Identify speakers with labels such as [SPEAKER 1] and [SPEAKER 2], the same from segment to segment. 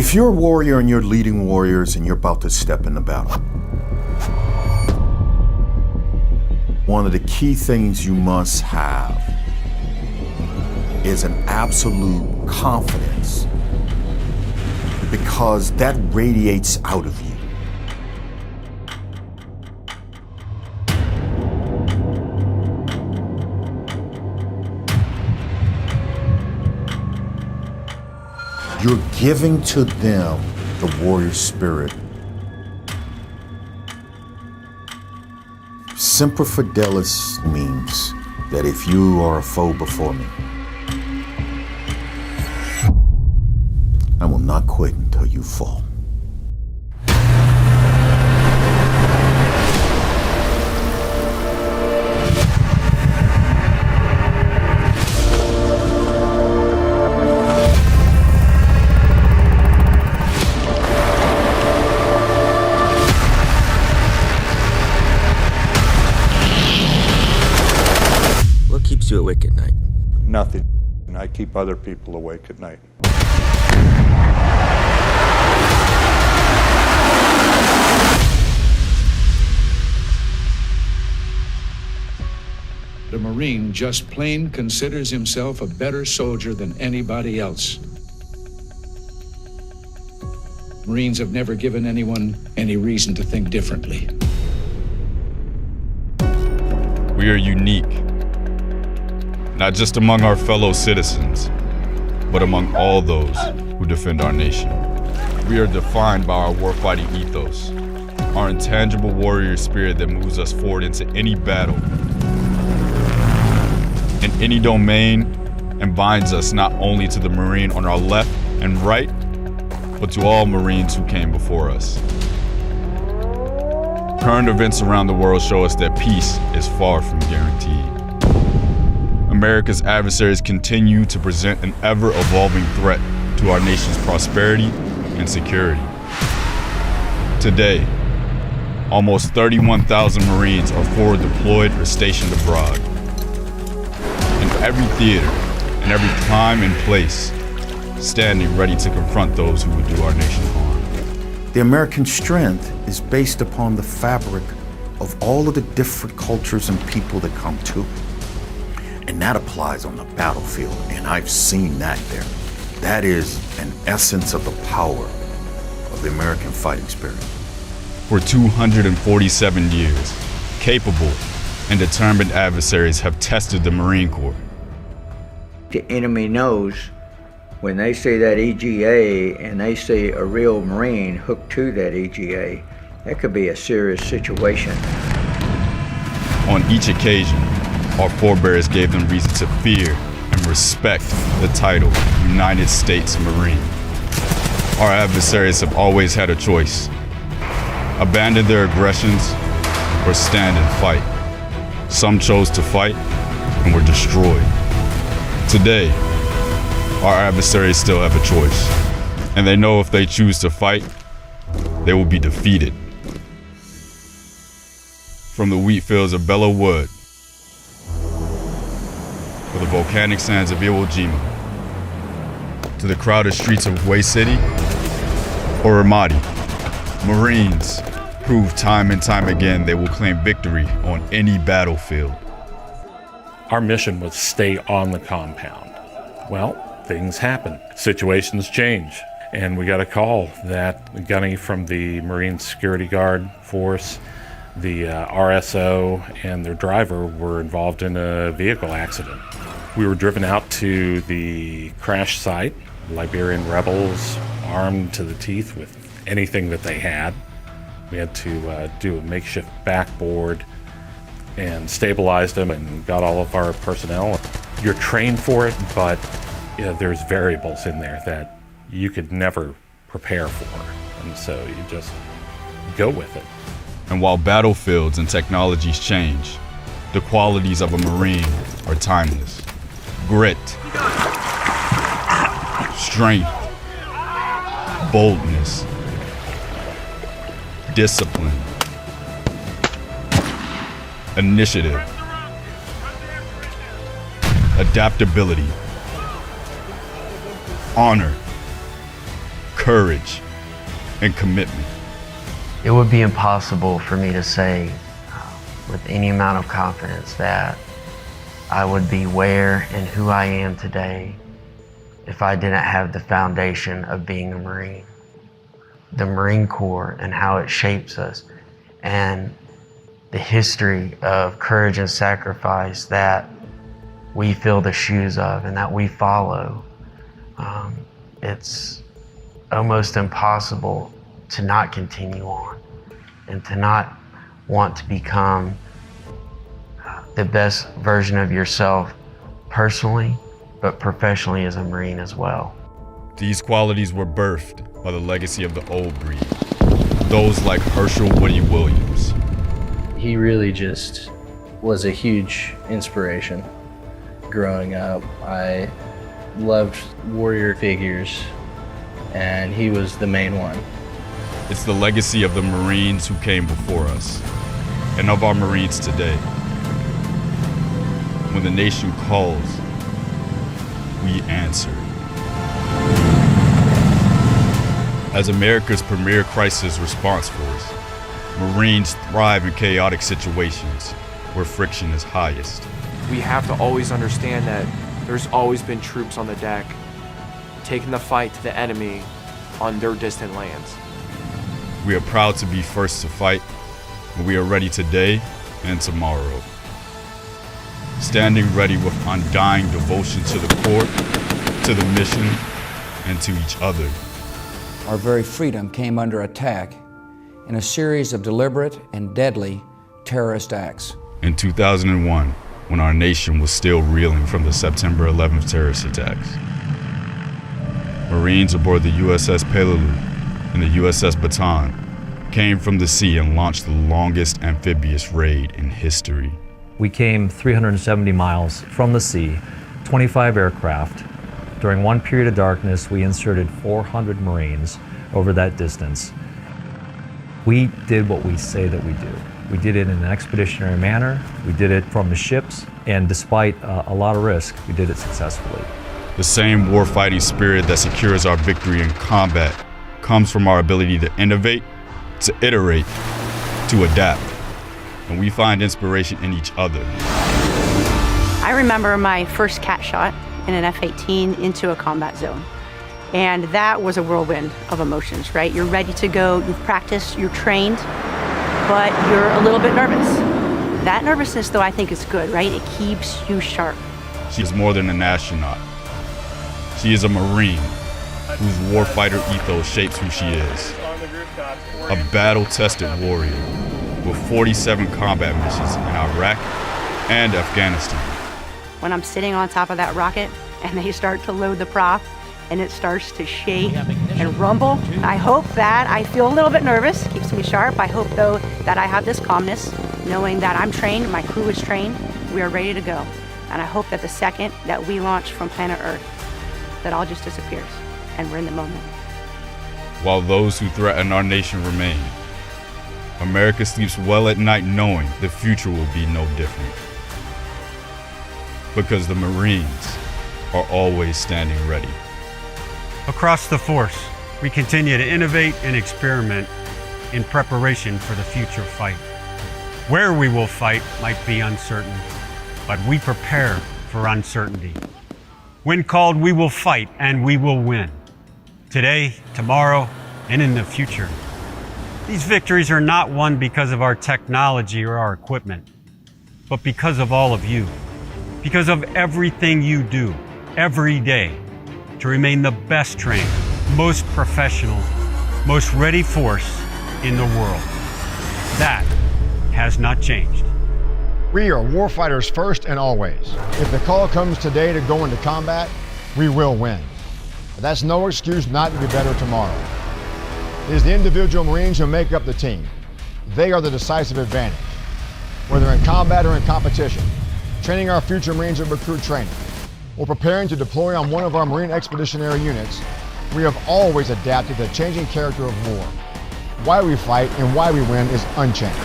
[SPEAKER 1] If you're a warrior and you're leading warriors and you're about to step into battle, one of the key things you must have is an absolute confidence, because that radiates out of you. You're giving to them the warrior spirit. Semper Fidelis means that if you are a foe before me, I will not quit until you fall.
[SPEAKER 2] What keeps you awake at night?
[SPEAKER 3] Nothing. And I keep other people awake at night.
[SPEAKER 4] The Marine just plain considers himself a better soldier than anybody else. Marines have never given anyone any reason to think differently.
[SPEAKER 5] We are unique, not just among our fellow citizens, but among all those who defend our nation. We are defined by our warfighting ethos, our intangible warrior spirit that moves us forward into any battle, in any domain, and binds us not only to the Marine on our left and right, but to all Marines who came before us. Current events around the world show us that peace is far from guaranteed. America's adversaries continue to present an ever-evolving threat to our nation's prosperity and security. Today, almost 31,000 Marines are forward deployed or stationed abroad. In every theater, in every time and place, standing ready to confront those who would do our nation harm.
[SPEAKER 1] The American strength is based upon the fabric of all of the different cultures and people that come to it. And that applies on the battlefield, and I've seen that there. That is an essence of the power of the American fighting spirit.
[SPEAKER 5] For 247 years, capable and determined adversaries have tested the Marine Corps.
[SPEAKER 6] The enemy knows when they see that EGA and they see a real Marine hooked to that EGA, that could be a serious situation.
[SPEAKER 5] On each occasion, our forebears gave them reason to fear and respect the title United States Marine. Our adversaries have always had a choice: abandon their aggressions or stand and fight. Some chose to fight and were destroyed. Today, our adversaries still have a choice, and they know if they choose to fight, they will be defeated. From the wheat fields of Belleau Wood, or the volcanic sands of Iwo Jima, to the crowded streets of Hue City or Ramadi, Marines prove time and time again they will claim victory on any battlefield.
[SPEAKER 7] Our mission was stay on the compound. Well, things happen, situations change, and we got a call that Gunny from the Marine Security Guard Force, the RSO, and their driver were involved in a vehicle accident. We were driven out to the crash site, Liberian rebels armed to the teeth with anything that they had. We had to do a makeshift backboard and stabilized them and got all of our personnel. You're trained for it, but there's variables in there that you could never prepare for, and so you just go with it.
[SPEAKER 5] And while battlefields and technologies change, the qualities of a Marine are timeless. Grit, strength, boldness, discipline, initiative, adaptability, honor, courage, and commitment.
[SPEAKER 8] It would be impossible for me to say with any amount of confidence that I would be where and who I am today if I didn't have the foundation of being a Marine. The Marine Corps and how it shapes us, and the history of courage and sacrifice that we fill the shoes of and that we follow. It's almost impossible to not continue on and to not want to become the best version of yourself personally, but professionally as a Marine as well.
[SPEAKER 5] These qualities were birthed by the legacy of the old breed, those like Herschel Woody Williams.
[SPEAKER 9] He really just was a huge inspiration. Growing up, I loved warrior figures, and he was the main one.
[SPEAKER 5] It's the legacy of the Marines who came before us, and of our Marines today. When the nation calls, we answer. As America's premier crisis response force, Marines thrive in chaotic situations where friction is highest.
[SPEAKER 2] We have to always understand that there's always been troops on the deck taking the fight to the enemy on their distant lands.
[SPEAKER 5] We are proud to be first to fight, and we are ready today and tomorrow. Standing ready with undying devotion to the Corps, to the mission, and to each other.
[SPEAKER 10] Our very freedom came under attack in a series of deliberate and deadly terrorist acts.
[SPEAKER 5] In 2001, when our nation was still reeling from the September 11th terrorist attacks, Marines aboard the USS Peleliu and the USS Bataan came from the sea and launched the longest amphibious raid in history.
[SPEAKER 11] We came 370 miles from the sea, 25 aircraft. During one period of darkness, we inserted 400 Marines over that distance. We did what we say that we do. We did it in an expeditionary manner. We did it from the ships, and despite a lot of risk, we did it successfully.
[SPEAKER 5] The same warfighting spirit that secures our victory in combat comes from our ability to innovate, to iterate, to adapt. And we find inspiration in each other.
[SPEAKER 12] I remember my first cat shot in an F-18 into a combat zone. And that was a whirlwind of emotions, right? You're ready to go, you've practiced, you're trained, but you're a little bit nervous. That nervousness, though, I think is good, right? It keeps you sharp.
[SPEAKER 5] She is more than an astronaut. She is a Marine whose warfighter ethos shapes who she is. A battle-tested warrior with 47 combat missions in Iraq and Afghanistan.
[SPEAKER 12] When I'm sitting on top of that rocket and they start to load the prop and it starts to shake and rumble, I hope that I feel a little bit nervous, keeps me sharp. I hope, though, that I have this calmness, knowing that I'm trained, my crew is trained, we are ready to go. And I hope that the second that we launch from planet Earth, that all just disappears and we're in the moment.
[SPEAKER 5] While those who threaten our nation remain, America sleeps well at night knowing the future will be no different. Because the Marines are always standing ready.
[SPEAKER 13] Across the force, we continue to innovate and experiment in preparation for the future fight. Where we will fight might be uncertain, but we prepare for uncertainty. When called, we will fight and we will win. Today, tomorrow, and in the future. These victories are not won because of our technology or our equipment, but because of all of you. Because of everything you do every day to remain the best trained, most professional, most ready force in the world. That has not changed.
[SPEAKER 14] We are warfighters first and always. If the call comes today to go into combat, we will win. But that's no excuse not to be better tomorrow. It is the individual Marines who make up the team. They are the decisive advantage. Whether in combat or in competition, training our future Marines at recruit training, or preparing to deploy on one of our Marine expeditionary units, we have always adapted to the changing character of war. Why we fight and why we win is unchanged.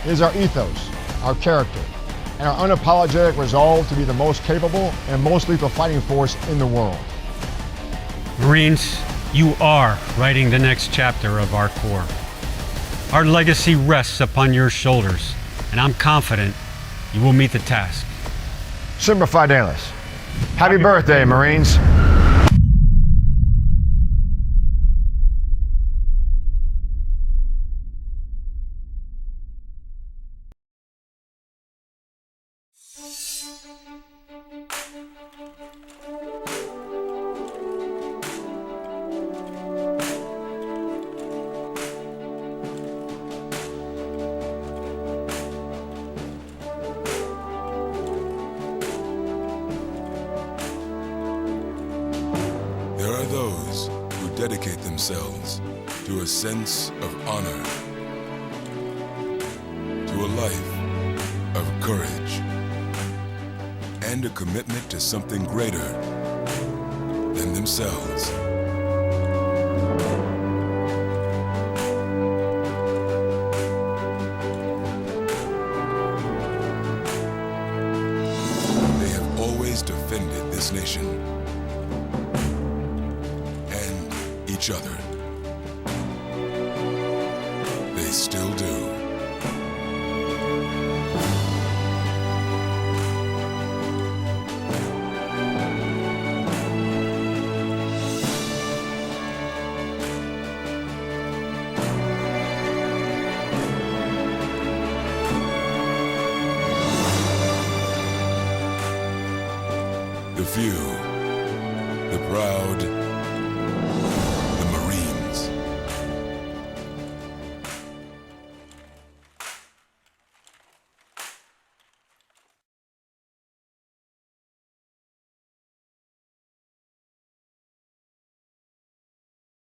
[SPEAKER 14] It is our ethos, our character, and our unapologetic resolve to be the most capable and most lethal fighting force in the world.
[SPEAKER 13] Marines, You are writing the next chapter of our Corps. Our legacy rests upon your shoulders, and I'm confident you will meet the task.
[SPEAKER 14] Semper Fidelis. Happy birthday, Marines.
[SPEAKER 15] There are those who dedicate themselves to a sense of honor, to a life of courage, and a commitment to something greater than themselves. They have always defended this nation and each other. They still do.